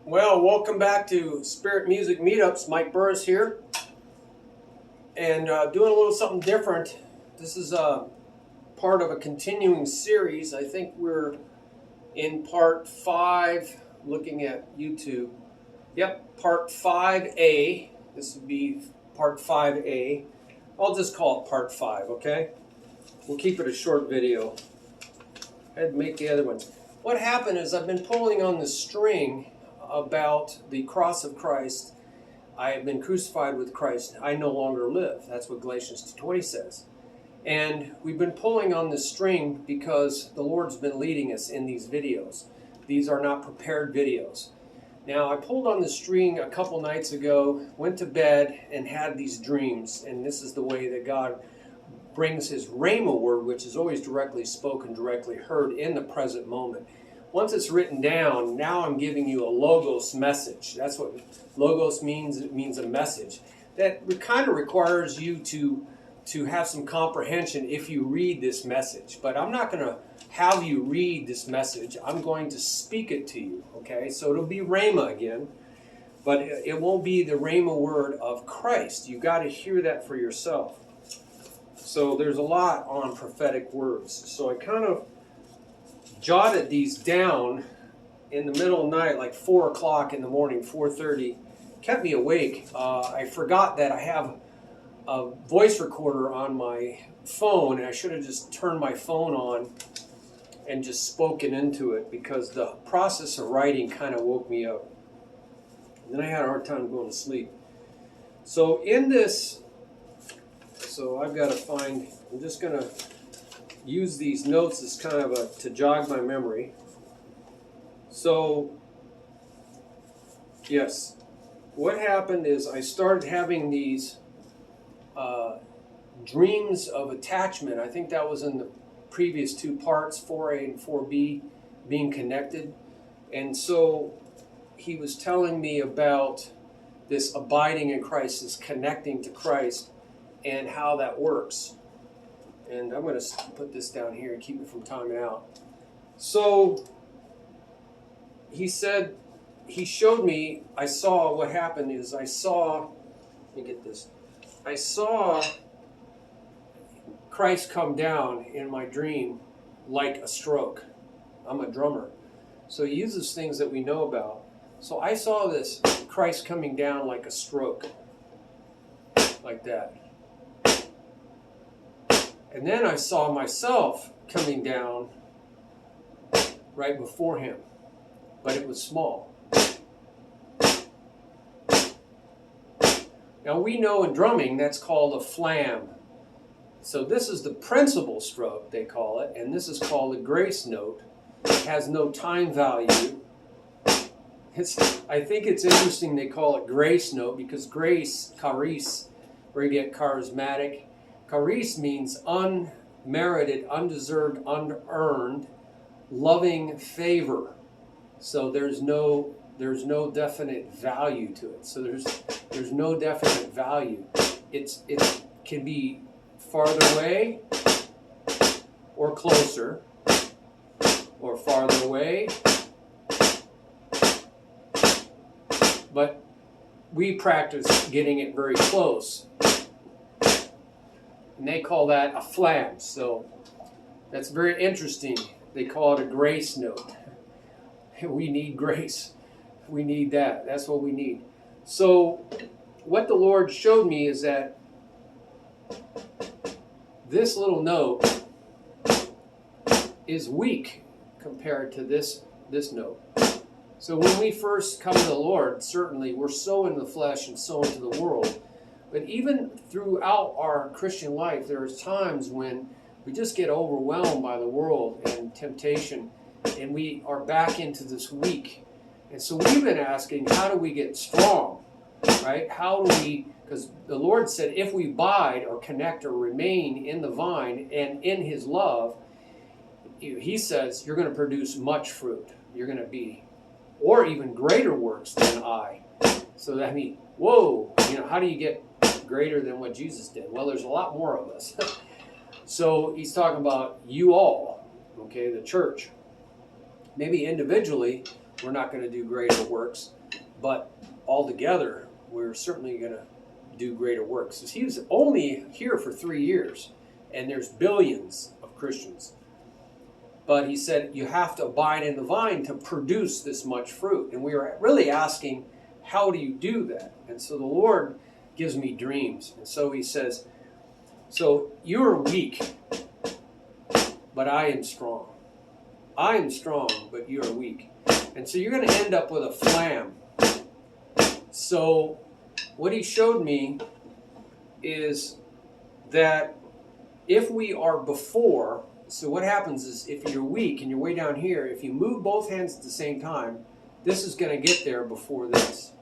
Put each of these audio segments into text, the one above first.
Well, welcome back to Spirit Music Meetups. Mike Burris here, and doing a little something different. This is part of a continuing series. I think we're in part 5, looking at YouTube. Yep, part 5A. This would be part 5A. I'll just call it part 5, okay? We'll keep it a short video. I had to make the other ones. What happened is I've been pulling on the string about the cross of Christ. I have been crucified with Christ. I no longer live. That's what Galatians 2:20 says. And we've been pulling on the string because the Lord's been leading us in these videos. These are not prepared videos. Now, I pulled on the string a couple nights ago, went to bed, and had these dreams. And this is the way that God brings his rhema word, which is always directly spoken, directly heard in the present moment. Once it's written down, now I'm giving you a logos message. That's what logos means. It means a message. That kind of requires you to have some comprehension if you read this message. But I'm not going to have you read this message. I'm going to speak it to you, okay? So it'll be rhema again, but it won't be the rhema word of Christ. You got to hear that for yourself. So there's a lot on prophetic words. So I kind of jotted these down in the middle of the night, like 4 o'clock in the morning, 4:30. Kept me awake. I forgot that I have a voice recorder on my phone, and I should have just turned my phone on and just spoken into it, because the process of writing kind of woke me up. And then I had a hard time going to sleep. So in this, I've got to find, I'm just going to use these notes as kind of to jog my memory. So, yes, what happened is I started having these dreams of attachment. I think that was in the previous 2 parts, 4A and 4B, being connected. And so he was telling me about this abiding in Christ, this connecting to Christ, and how that works. And I'm going to put this down here and keep it from timing out. So he said, he showed me, I saw what happened is let me get this. I saw Christ come down in my dream like a stroke. I'm a drummer. So he uses things that we know about. So I saw this Christ coming down like a stroke, like that. And then I saw myself coming down right before him, but it was small. Now we know in drumming that's called a flam. So this is the principal stroke, they call it, and this is called a grace note. It has no time value. I think it's interesting they call it grace note, because grace, charis, where you get charismatic. Charis means unmerited, undeserved, unearned, loving favor. So there's no definite value to it. So there's no definite value. It can be farther away or closer, or farther away. But we practice getting it very close. And they call that a flam. So that's very interesting. They call it a grace note. We need grace. We need that. That's what we need. So what the Lord showed me is that this little note is weak compared to this note. So when we first come to the Lord, certainly we're so in the flesh and so into the world. But even throughout our Christian life, there are times when we just get overwhelmed by the world and temptation, and we are back into this weak. And so we've been asking, how do we get strong, right? How do we, because the Lord said, if we abide or connect or remain in the vine and in his love, he says, you're going to produce much fruit. You're going to be, or even greater works than I. So that means, whoa, how do you get greater than what Jesus did? Well, there's a lot more of us. So he's talking about you all, okay, the church. Maybe individually, we're not going to do greater works, but altogether, we're certainly going to do greater works. He was only here for 3 years, and there's billions of Christians. But he said, you have to abide in the vine to produce this much fruit. And we were really asking, how do you do that? And so the Lord gives me dreams. And so he says, so you are weak, but I am strong. I am strong, but you are weak. And so you're going to end up with a flam. So what he showed me is that if we are before, so what happens is if you're weak and you're way down here, if you move both hands at the same time, this is going to get there before this.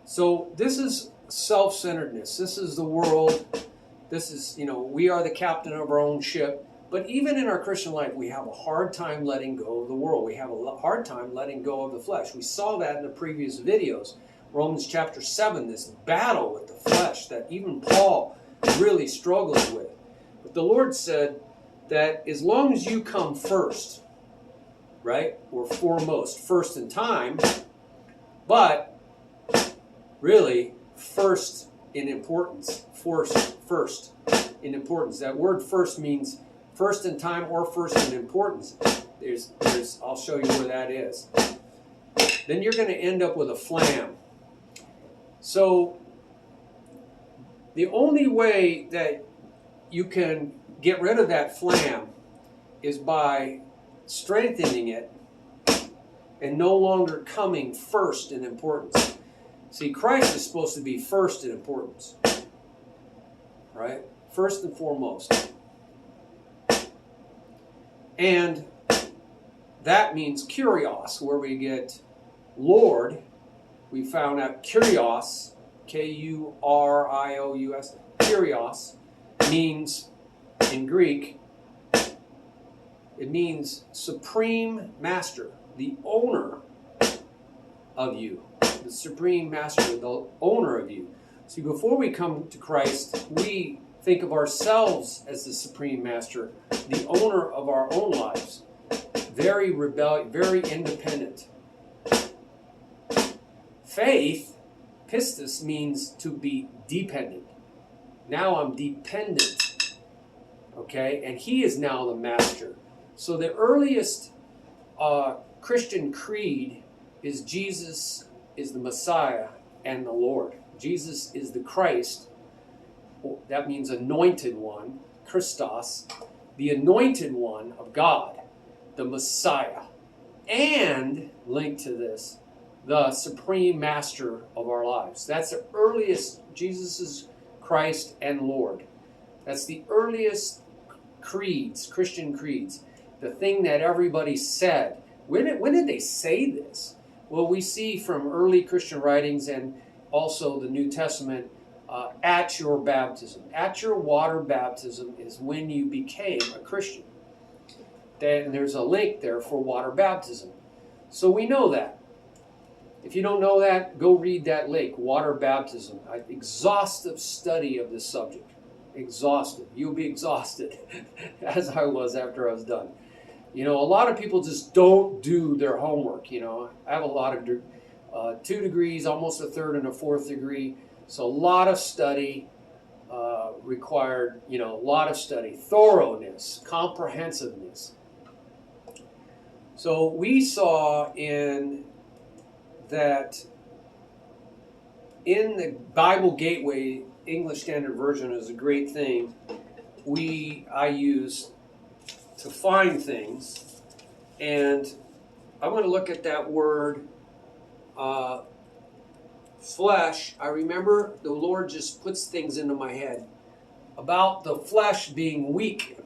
So this is self-centeredness. This is the world. This is, we are the captain of our own ship. But even in our Christian life, we have a hard time letting go of the world. We have a hard time letting go of the flesh. We saw that in the previous videos. Romans chapter 7, this battle with the flesh that even Paul really struggles with. But the Lord said that as long as you come first, right, or foremost, first in time, but really first in importance, first in importance. That word first means first in time or first in importance. I'll show you where that is. Then you're going to end up with a flam. So the only way that you can get rid of that flam is by strengthening it and no longer coming first in importance. See, Christ is supposed to be first in importance, right? First and foremost. And that means kurios, where we get Lord. We found out kurios, K-U-R-I-O-U-S, kurios, means, in Greek, it means supreme master, the owner of you. The supreme master, the owner of you. See, before we come to Christ, we think of ourselves as the supreme master, the owner of our own lives. Very rebellious, very independent. Faith, pistis, means to be dependent. Now I'm dependent. Okay? And he is now the master. So the earliest Christian creed is Jesus is the Messiah and the Lord. Jesus is the Christ. That means anointed one, Christos, the anointed one of God, the Messiah. And, linked to this, the supreme master of our lives. That's the earliest, Jesus is Christ and Lord. That's the earliest creeds, Christian creeds. The thing that everybody said. When did they say this? Well, we see from early Christian writings and also the New Testament, at your baptism. At your water baptism is when you became a Christian. Then there's a link there for water baptism. So we know that. If you don't know that, go read that link, water baptism. Exhaustive study of this subject. Exhaustive. You'll be exhausted, as I was after I was done. A lot of people just don't do their homework. I have a lot of 2 degrees, almost a third and a fourth degree. So a lot of study required, a lot of study, thoroughness, comprehensiveness. So we saw in the Bible Gateway, English Standard Version is a great thing. I use to find things, and I'm going to look at that word flesh. I remember the Lord just puts things into my head about the flesh being weak.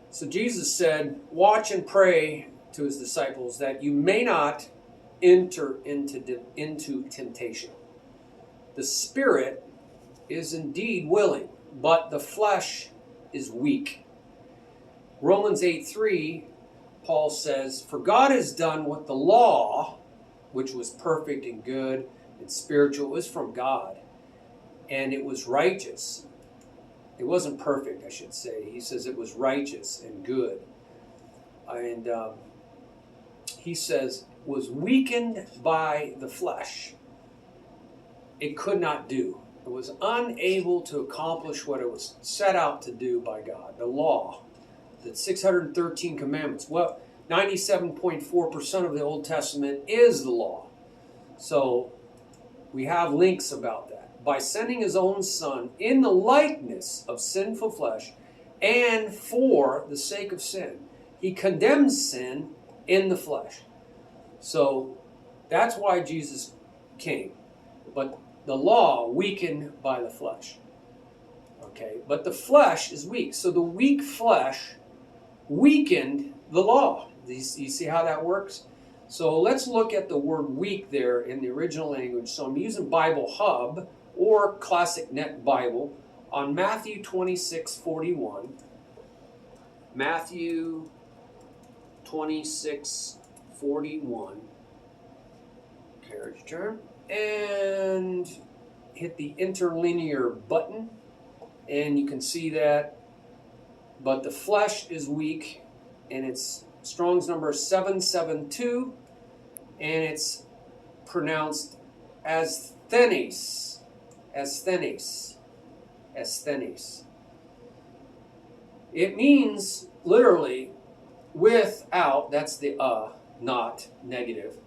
So Jesus said, watch and pray to his disciples that you may not enter into temptation. The spirit is indeed willing, but the flesh is weak. Romans 8:3, Paul says, for God has done what the law, which was perfect and good and spiritual, was from God. And it was righteous. It wasn't perfect, I should say. He says it was righteous and good. And he says, was weakened by the flesh. It could not do. It was unable to accomplish what it was set out to do by God, the law, the 613 commandments. Well, 97.4% of the Old Testament is the law. So we have links about that. By sending his own son in the likeness of sinful flesh and for the sake of sin, he condemns sin in the flesh. So that's why Jesus came. But the law weakened by the flesh. Okay, but the flesh is weak. So the weak flesh weakened the law. You see how that works? So let's look at the word weak there in the original language. So I'm using Bible Hub or Classic Net Bible on Matthew 26:41. Matthew 26:41. Carriage turn. And hit the interlinear button. And you can see that. But the flesh is weak. And it's Strong's number 772. And it's pronounced astheneis. Astheneis. Astheneis. It means literally without, that's the not negative,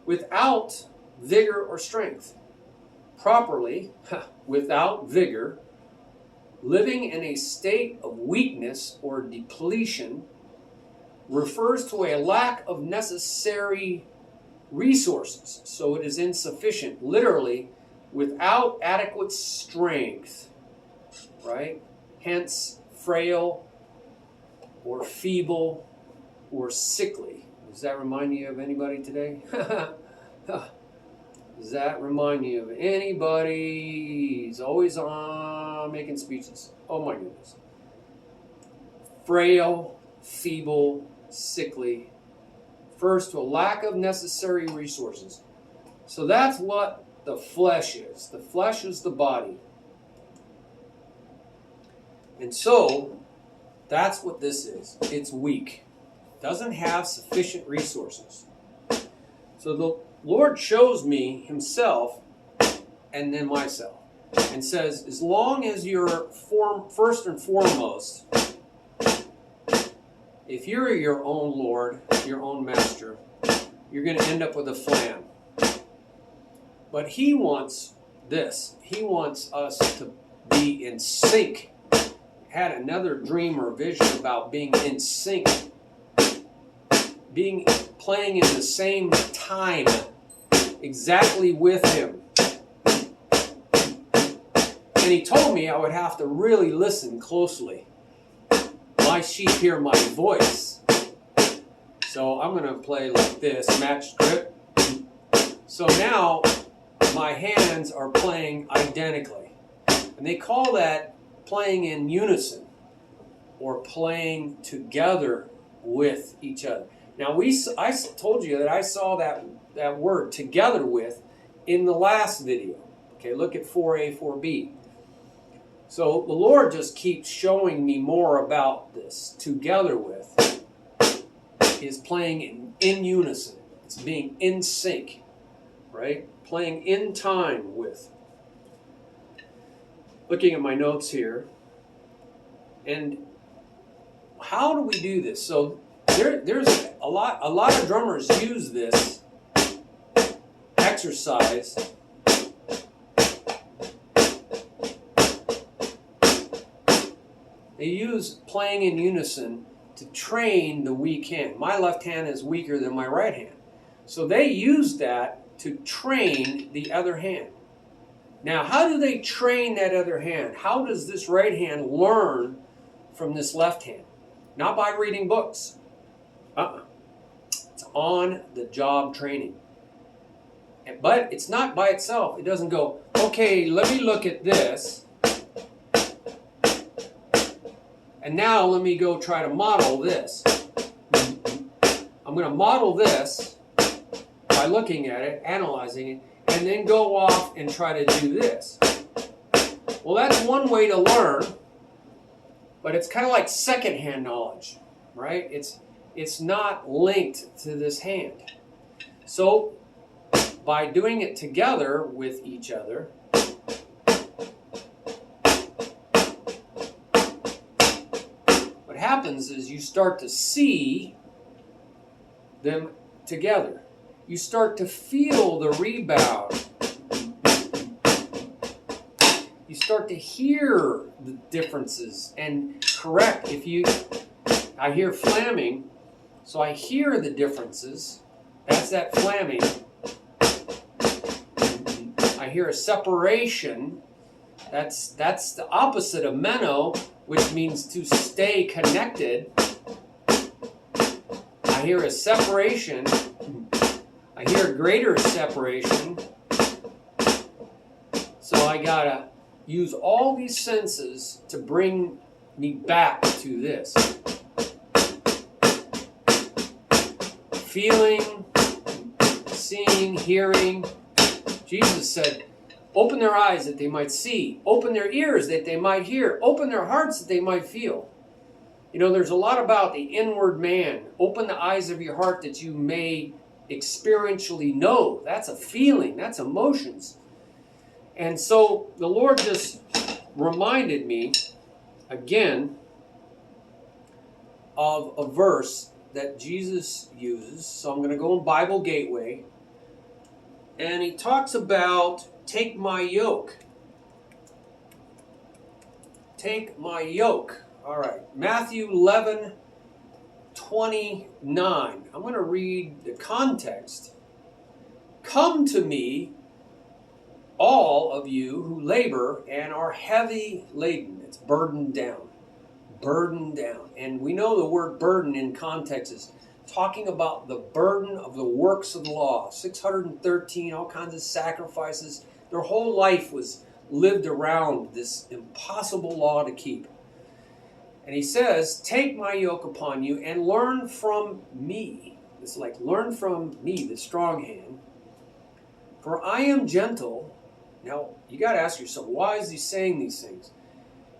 without vigor or strength. Properly, without vigor, living in a state of weakness or depletion refers to a lack of necessary resources. So it is insufficient, literally, without adequate strength, right? Hence, frail or feeble or sickly. Does that remind you of anybody today? Does that remind you of anybody? He's always on making speeches. Oh my goodness. Frail, feeble, sickly refers to a lack of necessary resources. So that's what the flesh is. The flesh is the body. And so that's what this is. It's weak. Doesn't have sufficient resources. So the Lord shows me himself and then myself and says, as long as you're first and foremost, if you're your own Lord, your own master, you're going to end up with a flam. But he wants this. He wants us to be in sync. Had another dream or vision about being in sync. Playing in the same time exactly with him. And he told me I would have to really listen closely. My sheep hear my voice. So I'm going to play like this, matched grip. So now my hands are playing identically. And they call that playing in unison or playing together with each other. Now, I told you that I saw that word together with in the last video. Okay, look at 4a, 4b. So the Lord just keeps showing me more about this. Together with is playing in unison. It's being in sync, right? Playing in time with. Looking at my notes here. And how do we do this? So there's a lot of drummers use this exercise they use playing in unison to train the weak hand. My left hand is weaker than my right hand. So they use that to train the other hand. Now, how do they train that other hand? How does this right hand learn from this left hand? Not by reading books. It's on-the-job training. But it's not by itself. It doesn't go, okay, let me look at this. And now let me go try to model this. I'm going to model this by looking at it, analyzing it, and then go off and try to do this. Well, that's one way to learn, but it's kind of like secondhand knowledge, right? it's not linked to this hand. So by doing it together with each other, what happens is you start to see them together. You start to feel the rebound. You start to hear the differences and correct. I hear flamming, so I hear the differences. That's that flamming. I hear a separation. That's the opposite of meno, which means to stay connected. I hear a separation. I hear a greater separation. So I gotta use all these senses to bring me back to this. Feeling, seeing, hearing. Jesus said, open their eyes that they might see. Open their ears that they might hear. Open their hearts that they might feel. You know, there's a lot about the inward man. Open the eyes of your heart that you may experientially know. That's a feeling. That's emotions. And so the Lord just reminded me again of a verse that Jesus uses. So I'm going to go in Bible Gateway. And he talks about, take my yoke. Take my yoke. All right. Matthew 11:29. I'm going to read the context. Come to me, all of you who labor and are heavy laden. It's burdened down. Burdened down. And we know the word burden in context is talking about the burden of the works of the law. 613, all kinds of sacrifices. Their whole life was lived around this impossible law to keep. And he says, take my yoke upon you and learn from me. It's like, learn from me, the strong hand. For I am gentle. Now, you got to ask yourself, why is he saying these things?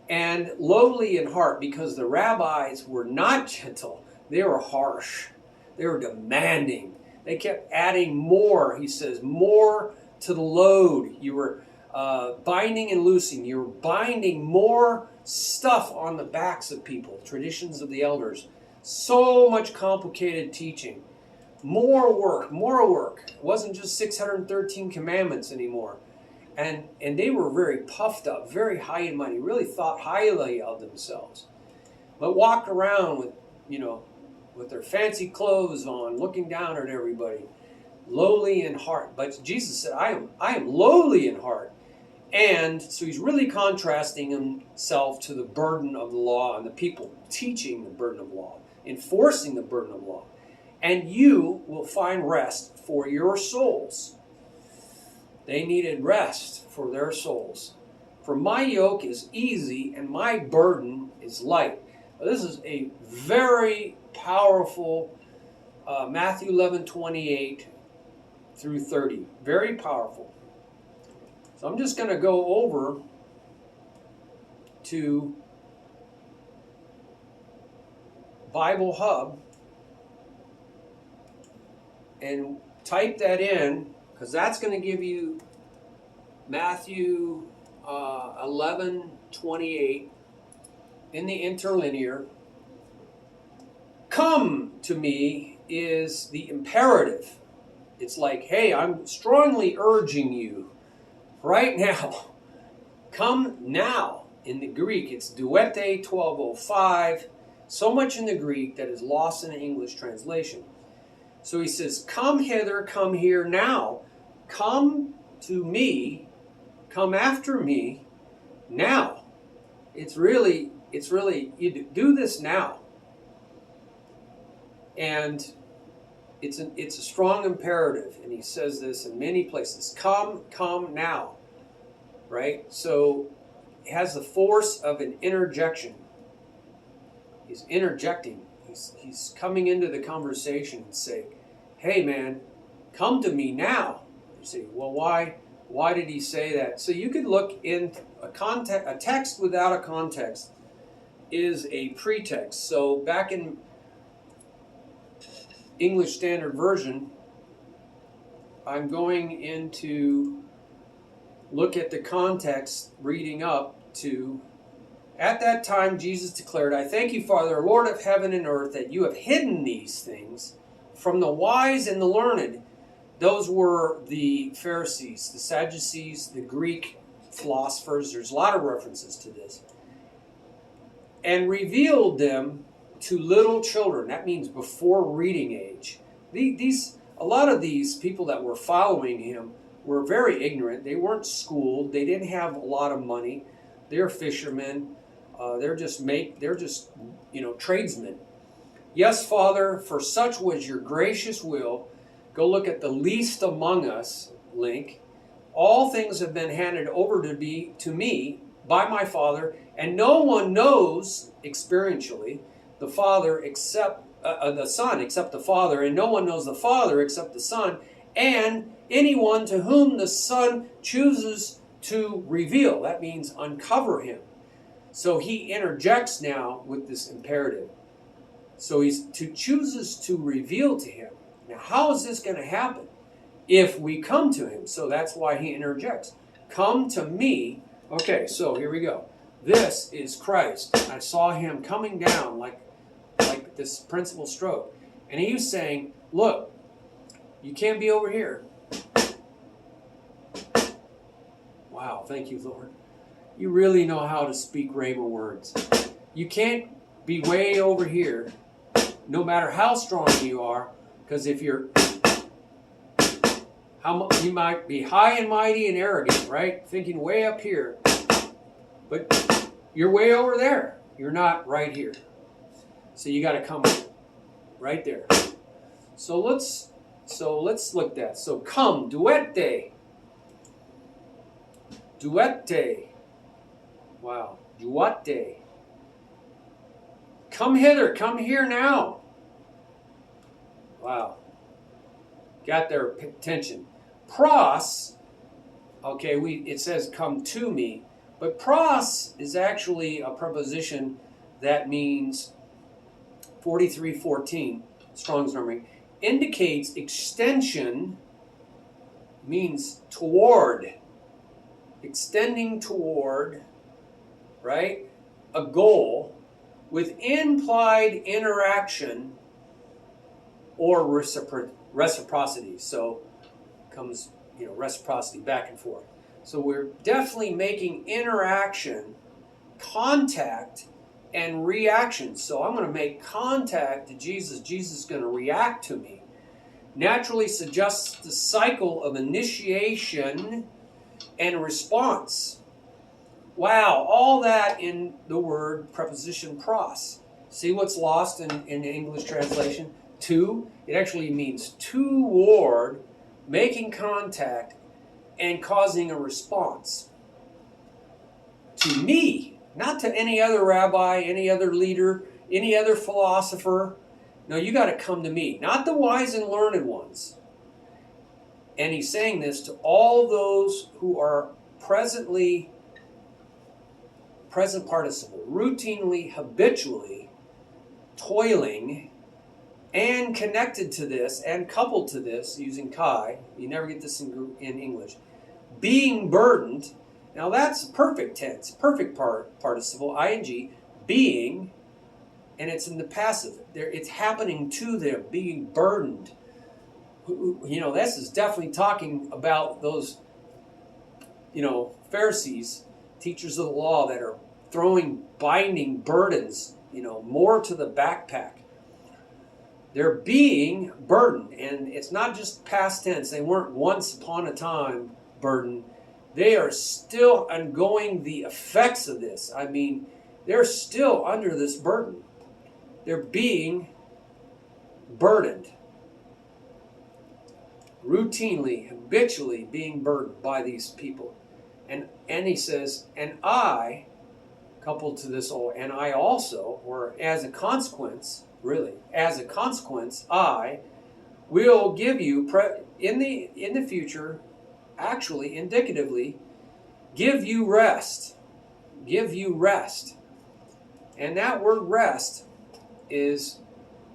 And lowly in heart, because the rabbis were not gentle. They were harsh. They were demanding. They kept adding more, he says, more to the load. You were binding and loosing. You were binding more stuff on the backs of people, traditions of the elders. So much complicated teaching. More work, more work. It wasn't just 613 commandments anymore. And they were very puffed up, very high and mighty, really thought highly of themselves. But walked around with, with their fancy clothes on, looking down at everybody, lowly in heart. But Jesus said, I am lowly in heart. And so he's really contrasting himself to the burden of the law and the people teaching the burden of law, enforcing the burden of law. And you will find rest for your souls. They needed rest for their souls. For my yoke is easy and my burden is light. Now, this is a very powerful Matthew 11:28 through 30. Very powerful. So I'm just going to go over to Bible Hub and type that in, because that's going to give you Matthew 11:28 in the interlinear. Come to me is the imperative. It's like, hey, I'm strongly urging you right now. Come now. In the Greek, it's Duete 12:05. So much in the Greek that is lost in the English translation. So he says, come hither, come here now. Come to me, come after me now. It's really, you do this now. And it's a strong imperative. And he says this in many places. Come now. Right? So it has the force of an interjection. He's interjecting. He's coming into the conversation and saying, hey man, come to me now. You say, well, why did he say that? So you could look in a text without a context is a pretext. So back in English Standard Version, I'm going into look at the context reading up to, at that time Jesus declared, I thank you, Father, Lord of heaven and earth, that you have hidden these things from the wise and the learned. Those were the Pharisees, the Sadducees, the Greek philosophers. There's a lot of references to this. And revealed them to little children. That means before reading age. A lot of these people that were following him were very ignorant. They weren't schooled. They didn't have a lot of money. They're fishermen. They're just tradesmen. Yes, Father, for such was your gracious will. Go look at the least among us link. All things have been handed over to me by my Father, and no one knows experientially the Father except the Son except the Father, and no one knows the Father except the Son, and anyone to whom the Son chooses to reveal. That means uncover him. So he interjects now with this imperative. So he chooses to reveal to him. Now, how is this going to happen? If we come to him. So that's why he interjects. Come to me. Okay, so here we go. This is Christ. I saw him coming down like this principal stroke. And he was saying, look, you can't be over here. Wow, thank you, Lord. You really know how to speak rhema words. You can't be way over here, no matter how strong you are, because if you might be high and mighty and arrogant, right? Thinking way up here, but you're way over there. You're not right here. So you got to come right there. So let's look at that. So come, duete. Duete. Wow. Duete. Come hither. Come here now. Wow. Got their attention. Pros. Okay, it says come to me. But pros is actually a preposition that means 4314, Strong's numbering, indicates extension, means toward, extending toward, right, a goal with implied interaction or reciprocity. So comes, reciprocity back and forth. So we're definitely making interaction, contact, and reaction. So I'm going to make contact to Jesus. Jesus is going to react to me. Naturally suggests the cycle of initiation and response. Wow, all that in the word preposition pros. See what's lost in the English translation? To. It actually means toward, making contact, and causing a response. To me. Not to any other rabbi, any other leader, any other philosopher. No, you got to come to me. Not the wise and learned ones. And he's saying this to all those who are present participle, routinely, habitually, toiling, and connected to this, and coupled to this, using kai. You never get this in English. Being burdened. Now that's perfect tense, perfect participle, ing, being, and it's in the passive. It's happening to them, being burdened. This is definitely talking about those, Pharisees, teachers of the law that are throwing binding burdens, more to the backpack. They're being burdened, and it's not just past tense. They weren't once upon a time burdened. They are still undergoing the effects of this. I mean, they're still under this burden. They're being burdened. Routinely, habitually being burdened by these people. And he says, and I, coupled to this, and I also, or as a consequence, I will give you, in the future, actually, indicatively, give you rest. Give you rest. And that word rest is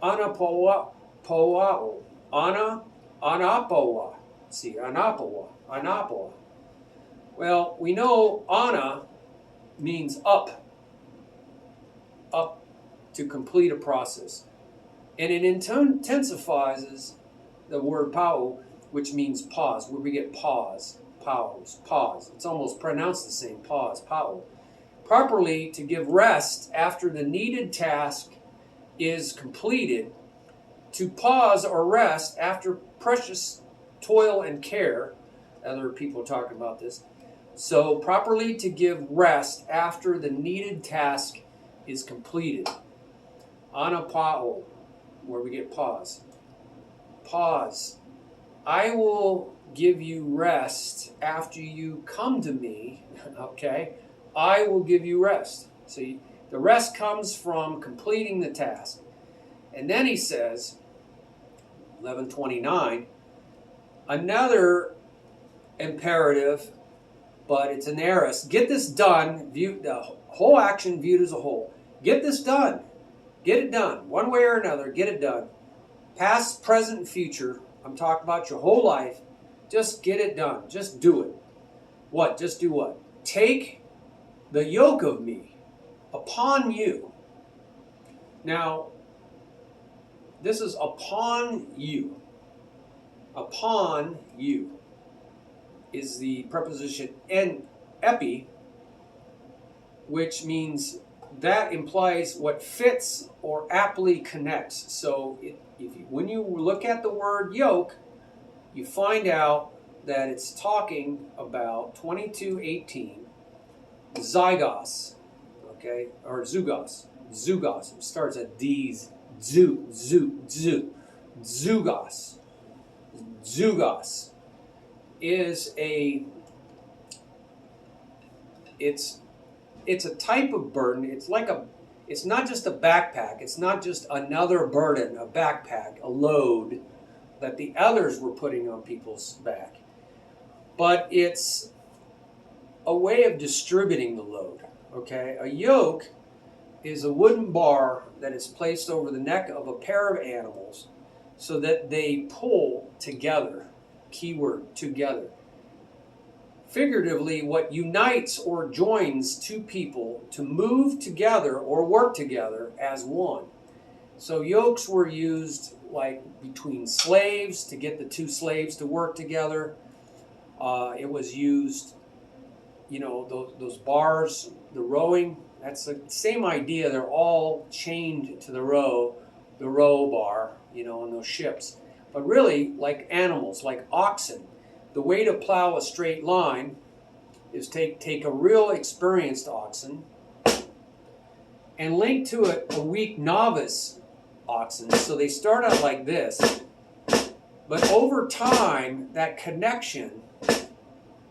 anapoao, poao. Anapoa. See, anapoa. Well, we know ana means up to complete a process. And it intensifies the word pao, which means pause, where we get pause. It's almost pronounced the same, pause, pao. Properly to give rest after the needed task is completed, to pause or rest after precious toil and care. Other people are talking about this. So properly to give rest after the needed task is completed. Anapao, where we get pause. Pause. I will give you rest after you come to me. Okay? I will give you rest. See, the rest comes from completing the task. And then he says, 11:29, another imperative, but it's an aorist. Get this done. The whole action viewed as a whole. Get this done. Get it done. One way or another, get it done. Past, present, and future. I'm talking about your whole life. Just get it done. Just do it. What? Just do what? Take the yoke of me upon you. Now, this is upon you. Upon you is the preposition en, epi, which means that implies what fits or aptly connects. So when you look at the word yoke, you find out that it's talking about 22:18, zygos, okay, or zugos. It starts at D's, zugos. Zugos is it's a type of burden. It's not just a backpack. It's not just another burden, a backpack, a load that the others were putting on people's back. But it's a way of distributing the load, okay? A yoke is a wooden bar that is placed over the neck of a pair of animals so that they pull together. Keyword, together. Figuratively, what unites or joins two people to move together or work together as one. So yokes were used like between slaves to get the two slaves to work together. It was used, those bars, the rowing, that's the same idea. They're all chained to the row bar, on those ships. But really, like animals, like oxen, the way to plow a straight line is take a real experienced oxen and link to it a weak novice oxen. So they start out like this, but over time, that connection,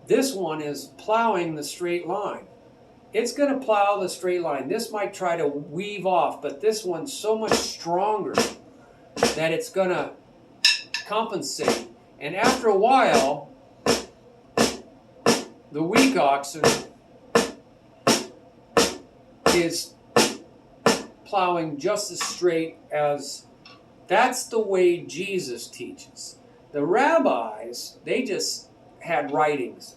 this one is plowing the straight line. It's going to plow the straight line. This might try to weave off, but this one's so much stronger that it's going to compensate. And after a while, the weak oxen is plowing just as straight as, that's the way Jesus teaches. The rabbis, they just had writings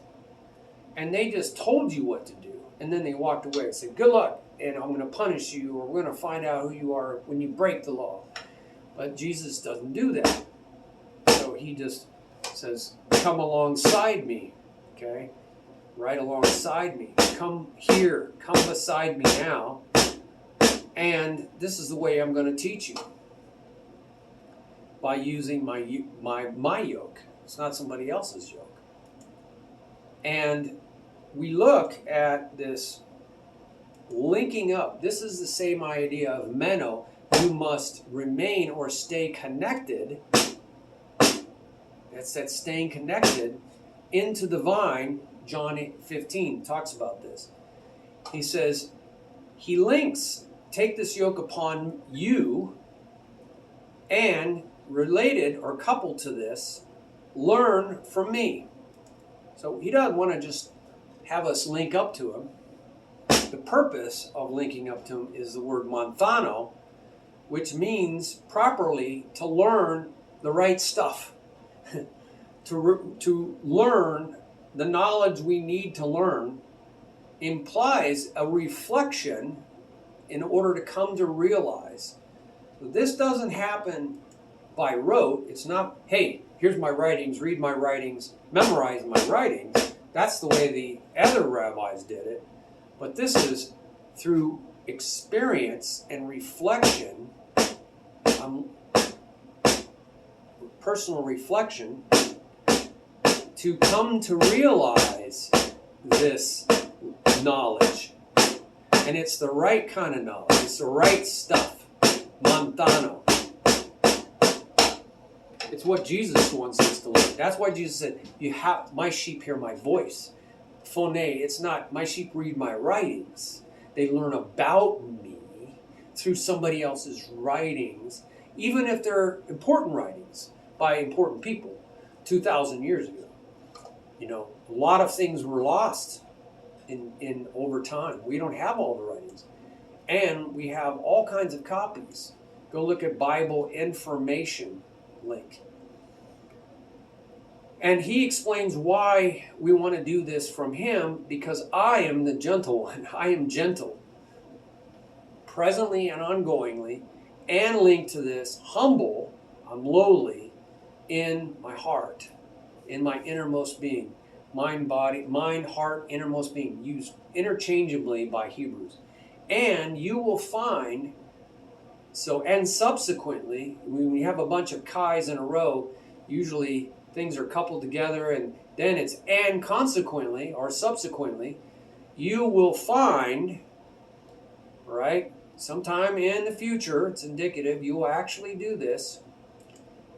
and they just told you what to do, and then they walked away and said, good luck, and I'm going to punish you, or we're going to find out who you are when you break the law. But Jesus doesn't do that. So he just says, come alongside me, okay? Right alongside me. Come here. Come beside me now. And this is the way I'm going to teach you. By using my yoke. It's not somebody else's yoke. And we look at this linking up. This is the same idea of meno. You must remain or stay connected. That's that staying connected into the vine. John 15 talks about this. He says, he links, take this yoke upon you, and related or coupled to this, learn from me. So he doesn't want to just have us link up to him. The purpose of linking up to him is the word monthano, which means properly to learn the right stuff, to learn the knowledge we need to learn, implies a reflection in order to come to realize. This doesn't happen by rote. It's not, hey, here's my writings, read my writings, memorize my writings. That's the way the other rabbis did it. But this is through experience and reflection, personal reflection, to come to realize this knowledge. And it's the right kind of knowledge. It's the right stuff. Montano. It's what Jesus wants us to learn. That's why Jesus said, my sheep hear my voice. Phone, it's not, my sheep read my writings. They learn about me through somebody else's writings, even if they're important writings by important people 2,000 years ago. You know, a lot of things were lost in over time. We don't have all the writings. And we have all kinds of copies. Go look at Bible information link. And he explains why we want to do this from him, because I am the gentle one. I am gentle, presently and ongoingly, and linked to this, humble, I'm lowly in my heart, in my innermost being. Mind, body, mind, heart, innermost being, used interchangeably by Hebrews. And you will find, and subsequently, when we have a bunch of kais in a row, usually things are coupled together, and then it's and consequently, or subsequently, you will find, right, sometime in the future, it's indicative, you will actually do this,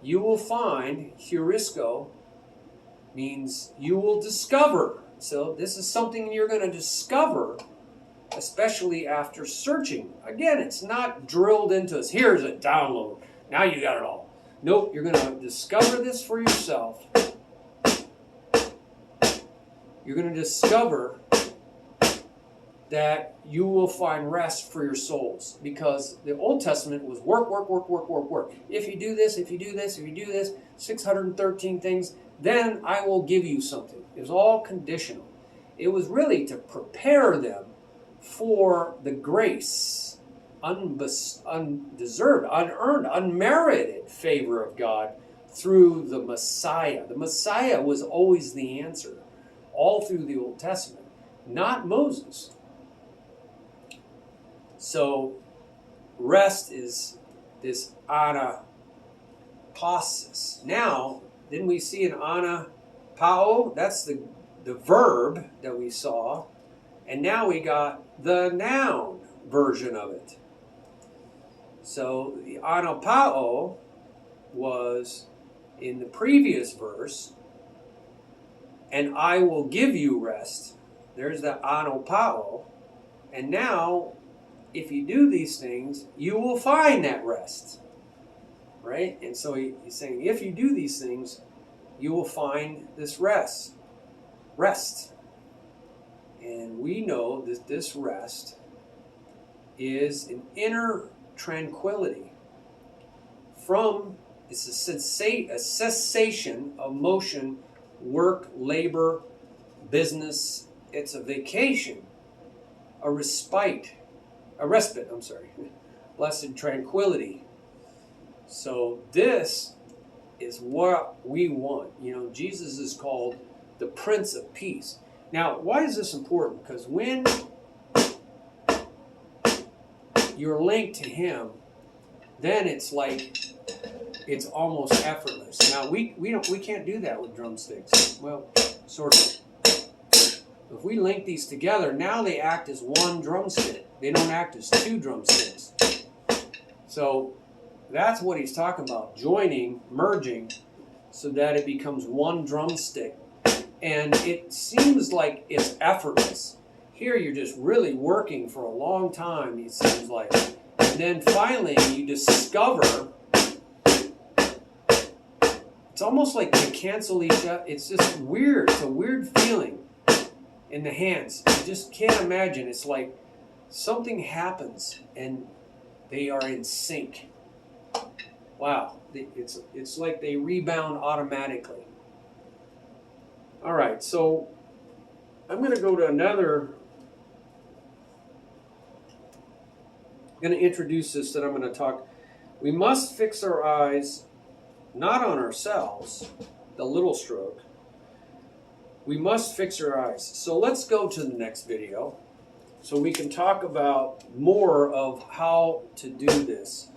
you will find, heurisco, means you will discover. So this is something you're going to discover, especially after searching. Again, it's not drilled into us. Here's a download. Now you got it all. Nope, you're going to discover this for yourself. You're going to discover that you will find rest for your souls. Because the Old Testament was work, work, work, work, work, work. If you do this, if you do this, if you do this, 613 things, then I will give you something. It was all conditional. It was really to prepare them for the grace, undeserved, unearned, unmerited favor of God through the Messiah. The Messiah was always the answer, all through the Old Testament, not Moses. So, rest is this anapasis. Now, didn't we see an anapao? That's the verb that we saw. And now we got the noun version of it. So the anapao was in the previous verse, and I will give you rest. There's the anapao. And now, if you do these things, you will find that rest. Right? And so he's saying, if you do these things, you will find this rest. Rest. And we know that this rest is an inner tranquility. It's a cessation of motion, work, labor, business. It's a vacation, a respite, blessed tranquility. So this is what we want. You know, Jesus is called the Prince of Peace. Now, why is this important? Because when you're linked to him, then it's almost effortless. Now, we can't do that with drumsticks. Well, sort of. If we link these together, now they act as one drumstick. They don't act as two drumsticks. So that's what he's talking about, joining, merging, so that it becomes one drumstick. And it seems like it's effortless. Here you're just really working for a long time, it seems like. And then finally you discover, it's almost like they cancel each other. It's just weird. It's a weird feeling in the hands. You just can't imagine. It's like something happens and they are in sync. Wow, it's like they rebound automatically. All right, so I'm going to go to another. I'm going to introduce this that I'm going to talk. We must fix our eyes not on ourselves, the little stroke. We must fix our eyes. So let's go to the next video so we can talk about more of how to do this.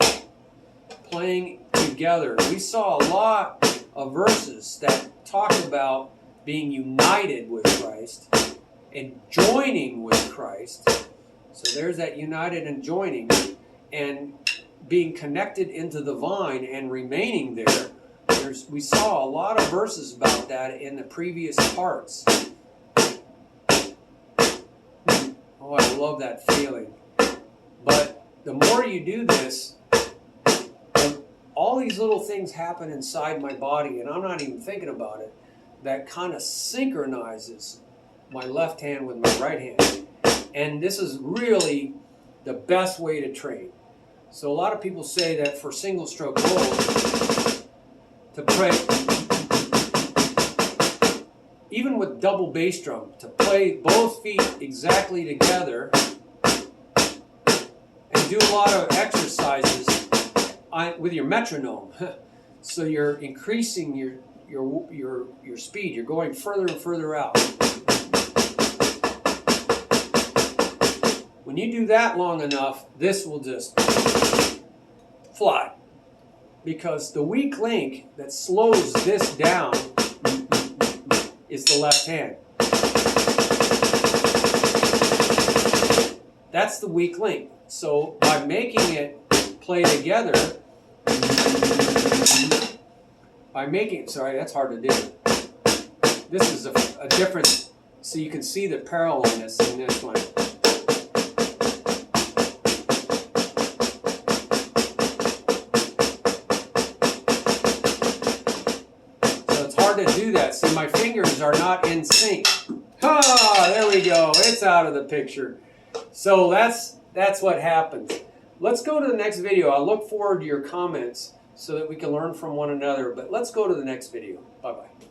Playing together. We saw a lot of verses that talk about being united with Christ and joining with Christ. So there's that united and joining and being connected into the vine and remaining there. We saw a lot of verses about that in the previous parts. Oh, I love that feeling. But the more you do this, all these little things happen inside my body, and I'm not even thinking about it, that kind of synchronizes my left hand with my right hand. And this is really the best way to train. So a lot of people say that for single stroke bowls, to play, even with double bass drum, to play both feet exactly together and do a lot of exercises with your metronome. So you're increasing your speed. You're going further and further out. When you do that long enough, this will just fly. Because the weak link that slows this down is the left hand. That's the weak link. So by making it play together, sorry, that's hard to do. This is a different, so you can see the parallelness in this one. To do that. See, my fingers are not in sync. Ah, there we go. It's out of the picture. So that's what happens. Let's go to the next video. I look forward to your comments so that we can learn from one another. But let's go to the next video. Bye-bye.